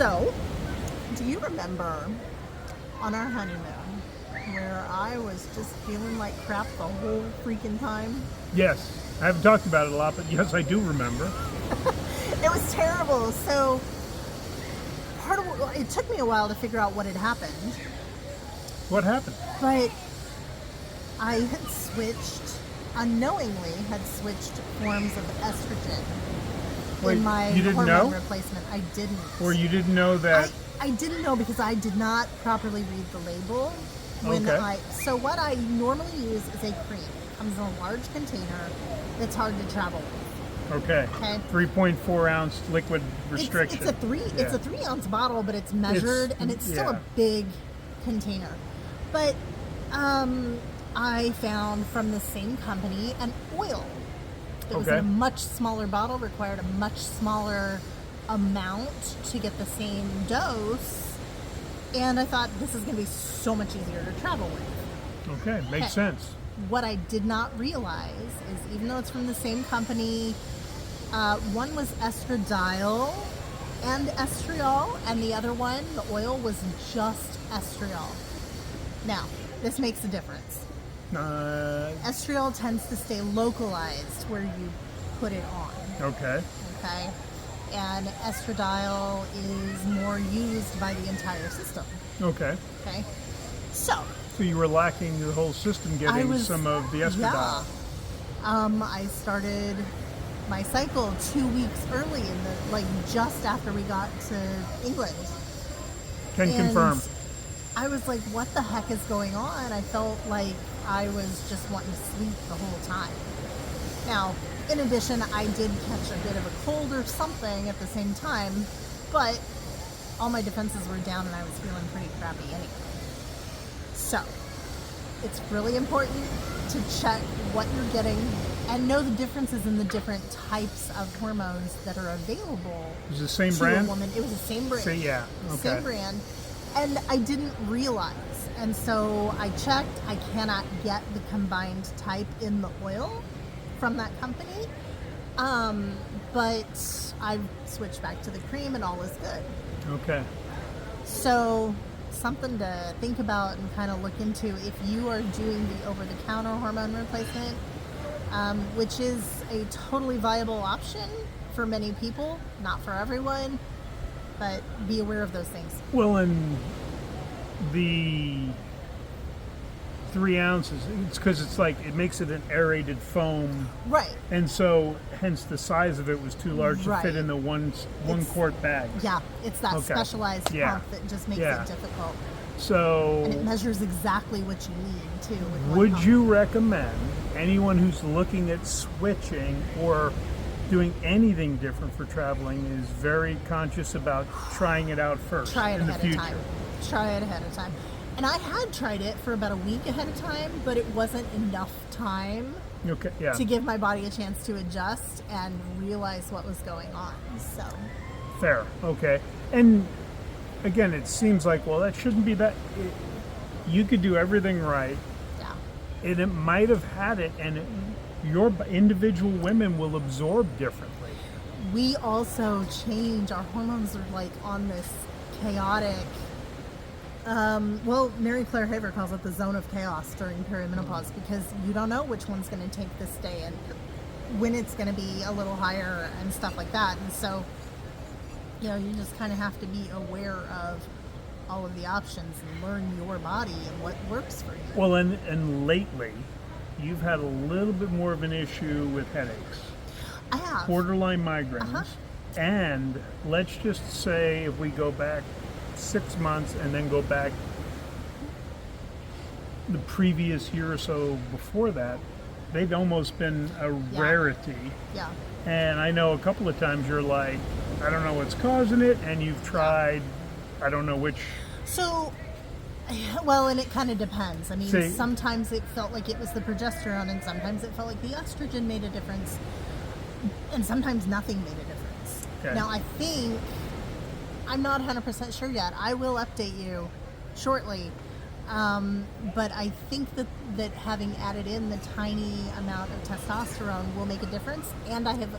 So, do you remember on our honeymoon where I was just feeling like crap the whole freaking time? Yes. I haven't talked about it a lot, but yes, I do remember. It was terrible. So, it took me a while to figure out what had happened, What happened? but I had unknowingly switched forms of estrogen Wait, in my you didn't hormone know? replacement. I didn't. Or you didn't know that? I didn't know because I did not properly read the label. Okay. So what I normally use is a cream. It comes in a large container that's hard to travel with. Okay. 3.4 ounce liquid restriction. It's a 3 ounce bottle, but it's measured and it's still a big container. But I found from the same company an oil. It was in a much smaller bottle, required a much smaller amount to get the same dose. And I thought this is going to be so much easier to travel with. Okay, makes sense. What I did not realize is, even though it's from the same company, one was estradiol and estriol, and the other one, the oil, was just estriol. Now, this makes a difference. Estriol tends to stay localized where you put it on. Okay. Okay? And estradiol is more used by the entire system. Okay. Okay? So you were lacking your whole system getting some of the estradiol. Yeah. I started my cycle 2 weeks early, just after we got to England. Can confirm. I was like, what the heck is going on? I felt like I was just wanting to sleep the whole time. Now, in addition, I did catch a bit of a cold or something at the same time, but all my defenses were down and I was feeling pretty crappy anyway. So, it's really important to check what you're getting and know the differences in the different types of hormones that are available. Is it the same to brand? A woman. It was the same brand. Same brand. And I didn't realize. And so I checked. I cannot get the combined type in the oil from that company. But I've switched back to the cream and all is good. Okay. So something to think about and kind of look into if you are doing the over-the-counter hormone replacement, which is a totally viable option for many people, not for everyone, but be aware of those things. Well, and the 3 ounces, it's because it makes it an aerated foam. Right. And so, hence the size of it was too large to fit in the one quart bag. Yeah, it's that specialized pump that just makes it difficult. So, and it measures exactly what you need too. Would you recommend anyone who's looking at switching or doing anything different for traveling is very conscious about trying it out first in the future? Try it ahead of time. And I had tried it for about a week ahead of time, but it wasn't enough time to give my body a chance to adjust and realize what was going on. So fair. Okay. And again, it seems like, well, that shouldn't be that. You could do everything right. Yeah. And it might have had it, and your individual women will absorb differently. We also change. Our hormones are on this chaotic. Mary Claire Haver calls it the zone of chaos during perimenopause because you don't know which one's going to take this day and when it's going to be a little higher and stuff like that. And so, you just kind of have to be aware of all of the options and learn your body and what works for you. Well, and lately, you've had a little bit more of an issue with headaches. I have. Borderline migraines. And let's just say if we go back 6 months and then go back the previous year or so before that, they've almost been a rarity. Yeah. And I know a couple of times you're like, I don't know what's causing it, and you've tried, I don't know which. So, and it kind of depends. I mean, sometimes it felt like it was the progesterone, and sometimes it felt like the estrogen made a difference, and sometimes nothing made a difference. Okay. Now, I think, I'm not 100% sure yet. I will update you shortly. But I think that having added in the tiny amount of testosterone will make a difference. And I have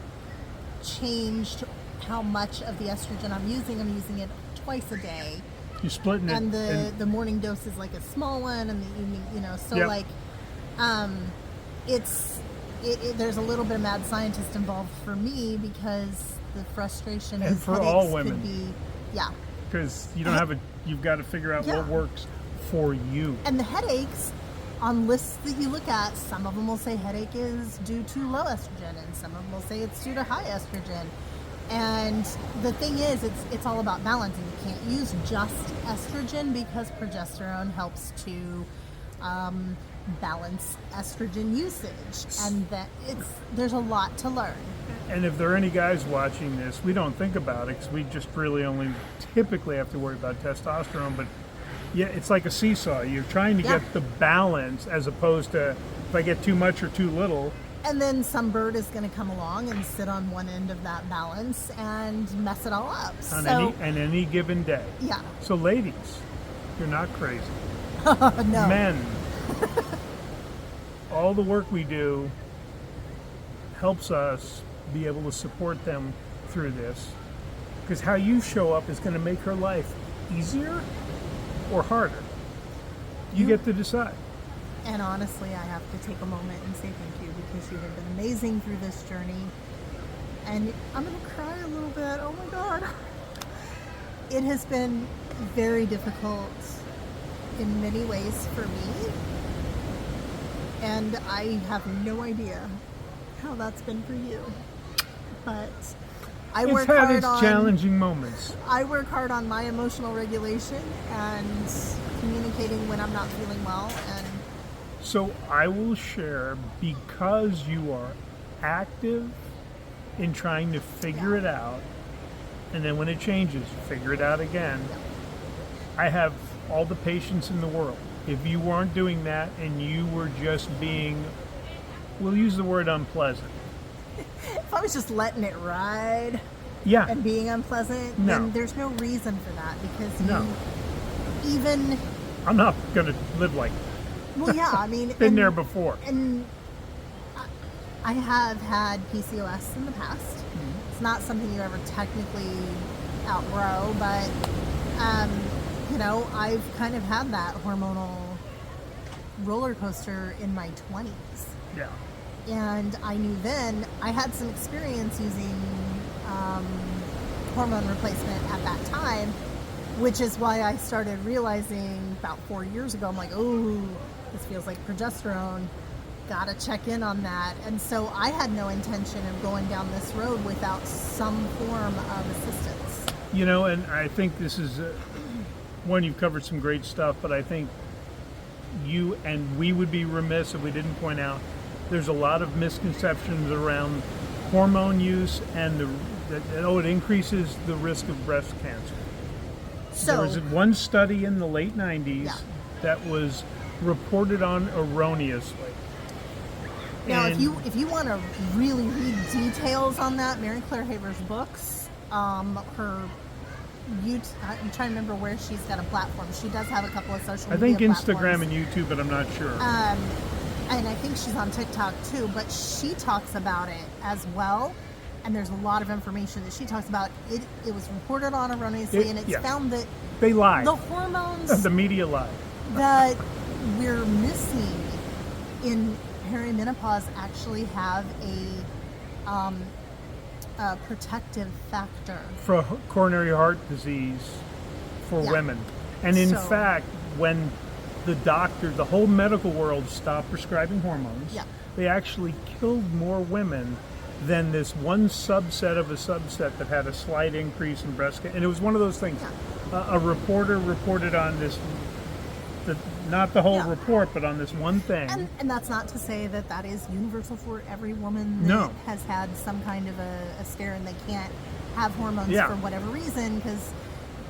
changed how much of the estrogen I'm using it twice a day. You're splitting it. And the morning dose is like a small one, and the evening, so Yep. like, there's a little bit of mad scientist involved for me, because the frustration And is for headaches all women. could be, yeah. Because you don't have you've got to figure out Yeah. what works for you. And the headaches on lists that you look at, some of them will say headache is due to low estrogen, and some of them will say it's due to high estrogen. And the thing is, it's all about balancing. You can't use just estrogen, because progesterone helps to balance estrogen usage, and there's a lot to learn. And if there are any guys watching this, we don't think about it because we just really only typically have to worry about testosterone. But yeah, it's like a seesaw. You're trying to Yeah. get the balance, as opposed to if I get too much or too little. And then some bird is going to come along and sit on one end of that balance and mess it all up. On So, any given day. yeah. So ladies, you're not crazy. No. Men, all the work we do helps us be able to support them through this, because how you show up is going to make her life easier or harder. You get to decide. And honestly, I have to take a moment and say thank you, because you have been amazing through this journey. And I'm going to cry a little bit. Oh my God. It has been very difficult in many ways for me. And I have no idea how that's been for you. But I It's work had hard its on challenging moments. I work hard on my emotional regulation and communicating when I'm not feeling well. And So I will share, because you are active in trying to figure it out, and then when it changes, figure it out again. I have all the patience in the world. If you weren't doing that and you were just being, we'll use the word unpleasant. if I was just letting it ride Yeah. and being unpleasant, No. then there's no reason for that, because No. you even, I'm not going to live like well, yeah, I mean, been and, there before. and I have had PCOS in the past. It's not something you ever technically outgrow, but I've kind of had that hormonal roller coaster in my 20s. Yeah. And I knew then I had some experience using hormone replacement at that time, which is why I started realizing about 4 years ago, I'm like, oh, this feels like progesterone. Gotta check in on that. And so I had no intention of going down this road without some form of assistance. And I think this is, one, you've covered some great stuff, but I think you and we would be remiss if we didn't point out there's a lot of misconceptions around hormone use and it increases the risk of breast cancer. So There was one study in the late 90s Yeah. that was reported on erroneously. now, And if you want to really read details on that, Mary Claire Haver's books, her I'm trying to remember where she's got a platform. She does have a couple of social I media think Instagram platforms. and YouTube, but I'm not sure. And I think she's on TikTok too, but she talks about it as well. And there's a lot of information that she talks about. It was reported on erroneously, and it's yeah. found that They lie. the hormones The media lie. that we're missing in perimenopause actually have a protective factor. For coronary heart disease for Yeah. women. And in So- fact, when the whole medical world stopped prescribing hormones, Yeah. they actually killed more women than this one subset of a subset that had a slight increase in breast cancer. And it was one of those things. A reporter reported on this, not the whole Yeah. report, but on this one thing. And that's not to say that that is universal for every woman that No. has had some kind of a scare and they can't have hormones Yeah. for whatever reason.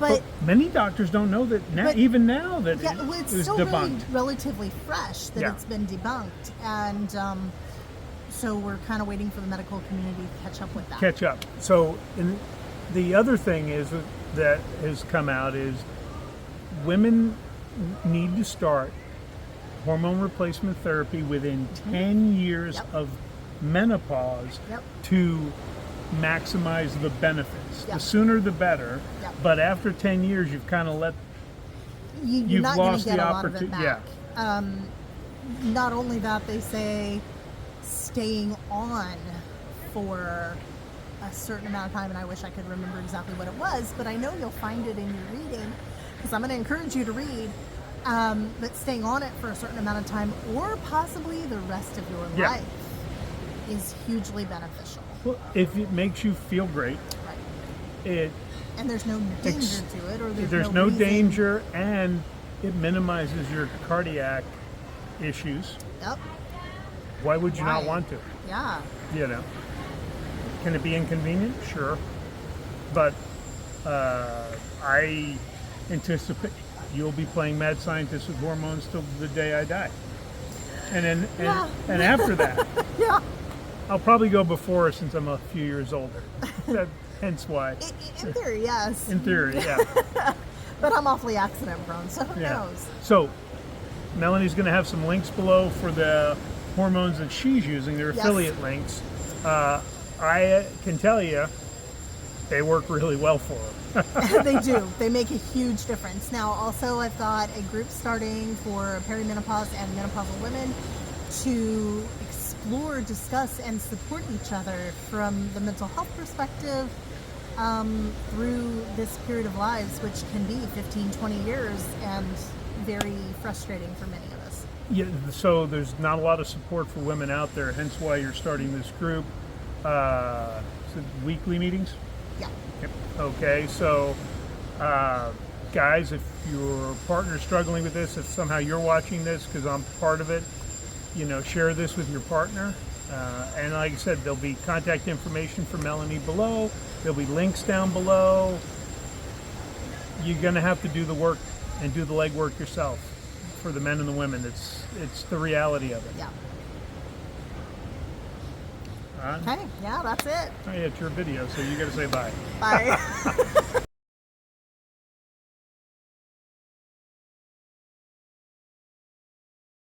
But many doctors don't know that now, but- even now, that Yeah, it well, it's is still debunked. relatively fresh that Yeah. it's been debunked, and so we're kind of waiting for the medical community to catch up with that. Catch up. So, the other thing is that has come out is women need to start hormone replacement therapy within 10 years Yep. of menopause Yep. to maximize the benefits. Yeah. The sooner the better. Yeah. But after 10 years, you've kind of let You're you've not going lost to get the a lot of it opportunity. Yeah. back. Not only that, they say staying on for a certain amount of time, and I wish I could remember exactly what it was, but I know you'll find it in your reading, because I'm going to encourage you to read, but staying on it for a certain amount of time, or possibly the rest of your Yeah. life, is hugely beneficial. Well, if it makes you feel great, Right. it And there's no danger to it, or there's no no reason. danger, and it minimizes your cardiac issues. Yep. Why would you not Right. want to? Yeah. You know, can it be inconvenient? Sure, but I anticipate you'll be playing mad scientist with hormones till the day I die, and then Yeah. and after that, Yeah. I'll probably go before her since I'm a few years older. Hence why, In theory, yes. in theory, yeah. But I'm awfully accident prone, so who Yeah. knows? So, Melanie's going to have some links below for the hormones that she's using, their Yes. affiliate links. I can tell you, they work really well for her. They do. They make a huge difference. Now, also, I've got a group starting for perimenopause and menopausal women to explore, discuss, and support each other from the mental health perspective through this period of lives, which can be 15, 20 years and very frustrating for many of us. Yeah, so there's not a lot of support for women out there, hence why you're starting this group. Is it weekly meetings? Yeah. Yep. Okay, so guys, if your partner's struggling with this, if somehow you're watching this, because I'm part of it, share this with your partner. And like I said, there'll be contact information for Melanie below. There'll be links down below. You're going to have to do the work and do the legwork yourself for the men and the women. It's the reality of it. Yeah. All right? Okay. Yeah, that's it. Oh, yeah, it's your video, so you got to say bye. Bye.